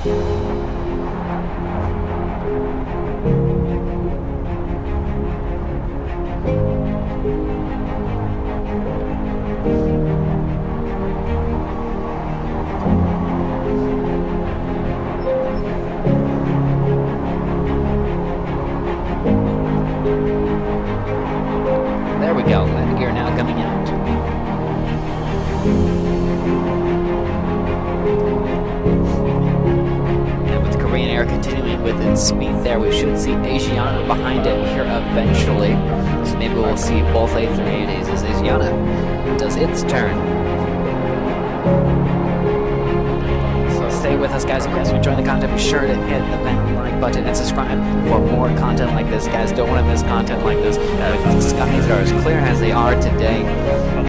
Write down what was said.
There we go, landing gear now coming out. And with Korean Air continuing with its speed there, we should see Asiana behind it here eventually. So maybe we'll see both A380s as Asiana does its turn. So stay with us, guys. If you guys are enjoying the content, be sure to hit the like button and subscribe for more content like this. Guys, don't want to miss content like this. Skies are as clear as they are today.